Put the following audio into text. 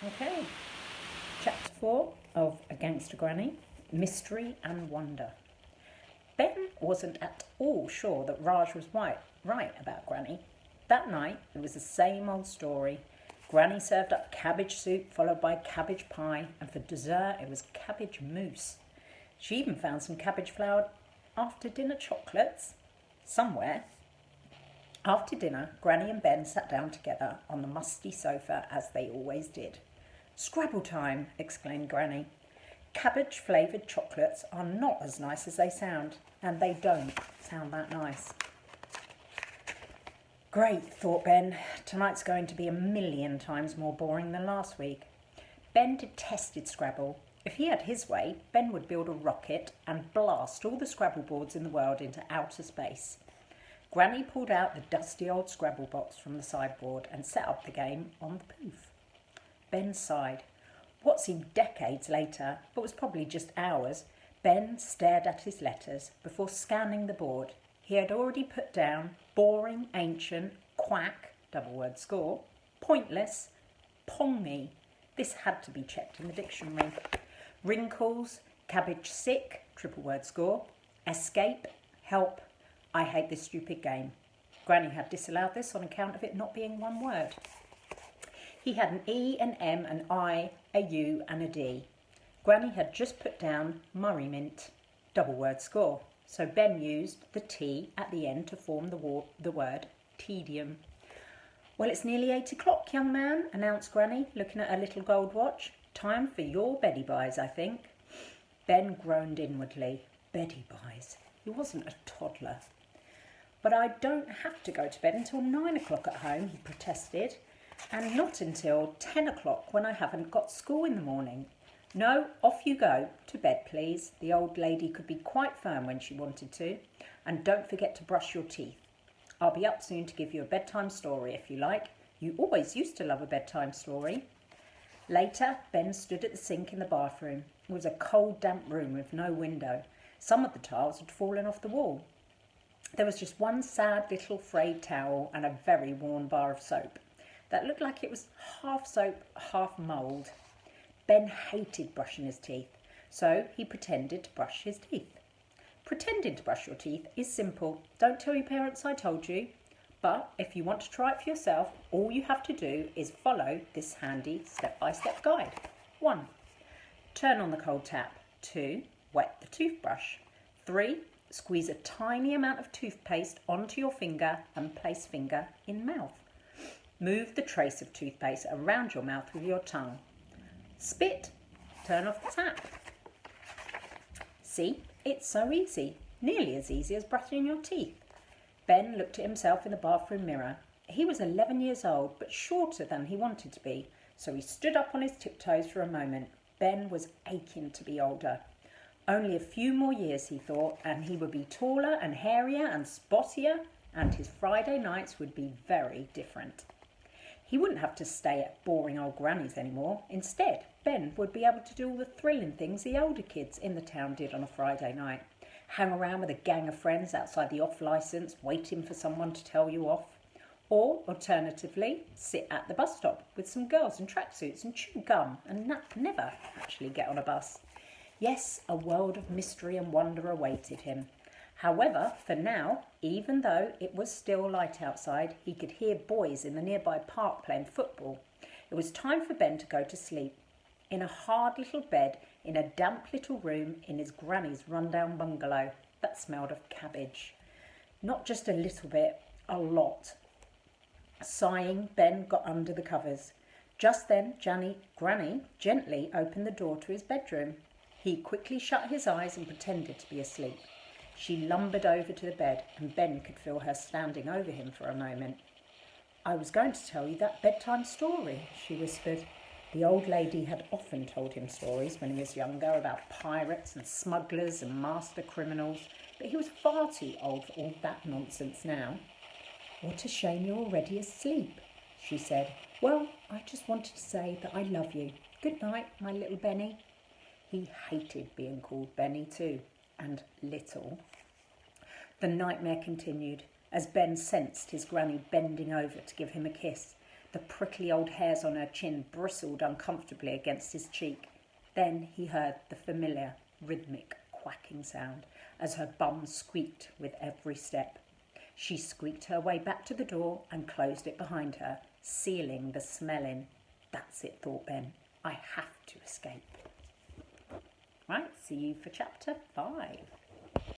Okay, chapter 4 of A Gangsta Granny, Mystery and Wonder. Ben wasn't at all sure that Raj was right about Granny. That night, it was the same old story. Granny served up cabbage soup followed by cabbage pie, and for dessert it was cabbage mousse. She even found some cabbage flour after dinner chocolates somewhere. After dinner, Granny and Ben sat down together on the musty sofa as they always did. "Scrabble time!" exclaimed Granny. Cabbage-flavoured chocolates are not as nice as they sound, and they don't sound that nice. Great, thought Ben. Tonight's going to be a million times more boring than last week. Ben detested Scrabble. If he had his way, Ben would build a rocket and blast all the Scrabble boards in the world into outer space. Granny pulled out the dusty old Scrabble box from the sideboard and set up the game on the poof. Ben sighed. What seemed decades later, but was probably just hours, Ben stared at his letters before scanning the board. He had already put down boring, ancient, quack, double word score, pointless, pongy. This had to be checked in the dictionary. Wrinkles, cabbage sick, triple word score, escape, help, I hate this stupid game. Granny had disallowed this on account of it not being one word. He had an E, an M, an I, a U and a D. Granny had just put down Murray mint, double word score, so Ben used the T at the end to form the word tedium. "Well, it's nearly 8 o'clock, young man," announced Granny, looking at her little gold watch. "Time for your beddy buys, I think." Ben groaned inwardly. Beddy buys. He wasn't a toddler. "But I don't have to go to bed until 9 o'clock at home," he protested. "And not until 10 o'clock when I haven't got school in the morning." "No, off you go. To bed, please." The old lady could be quite firm when she wanted to. "And don't forget to brush your teeth. I'll be up soon to give you a bedtime story if you like. You always used to love a bedtime story." Later, Ben stood at the sink in the bathroom. It was a cold, damp room with no window. Some of the tiles had fallen off the wall. There was just one sad little frayed towel and a very worn bar of soap that looked like it was half soap, half mould. Ben hated brushing his teeth, so he pretended to brush his teeth. Pretending to brush your teeth is simple. Don't tell your parents I told you. But if you want to try it for yourself, all you have to do is follow this handy step-by-step guide. 1. Turn on the cold tap. 2. Wet the toothbrush. 3. Squeeze a tiny amount of toothpaste onto your finger and place finger in mouth. Move the trace of toothpaste around your mouth with your tongue. Spit. Turn off the tap. See, it's so easy. Nearly as easy as brushing your teeth. Ben looked at himself in the bathroom mirror. He was 11 years old, but shorter than he wanted to be, so he stood up on his tiptoes for a moment. Ben was aching to be older. Only a few more years, he thought, and he would be taller and hairier and spottier, and his Friday nights would be very different. He wouldn't have to stay at boring old grannies anymore. Instead, Ben would be able to do all the thrilling things the older kids in the town did on a Friday night. Hang around with a gang of friends outside the off-licence, waiting for someone to tell you off. Or, alternatively, sit at the bus stop with some girls in tracksuits and chew gum and never actually get on a bus. Yes, a world of mystery and wonder awaited him. However, for now, even though it was still light outside, he could hear boys in the nearby park playing football. It was time for Ben to go to sleep. In a hard little bed, in a damp little room, in his granny's rundown bungalow that smelled of cabbage. Not just a little bit, a lot. Sighing, Ben got under the covers. Just then, Granny gently opened the door to his bedroom. He quickly shut his eyes and pretended to be asleep. She lumbered over to the bed, and Ben could feel her standing over him for a moment. "I was going to tell you that bedtime story," she whispered. The old lady had often told him stories when he was younger about pirates and smugglers and master criminals, but he was far too old for all that nonsense now. "What a shame you're already asleep," she said. "Well, I just wanted to say that I love you. Good night, my little Benny." He hated being called Benny too, and little. The nightmare continued as Ben sensed his granny bending over to give him a kiss. The The prickly old hairs on her chin bristled uncomfortably against his cheek. Then he heard the familiar, rhythmic quacking sound as her bum squeaked with every step. She squeaked her way back to the door and closed it behind her, sealing the smell in. That's it, thought Ben. I have to escape. Right, see you for chapter 5.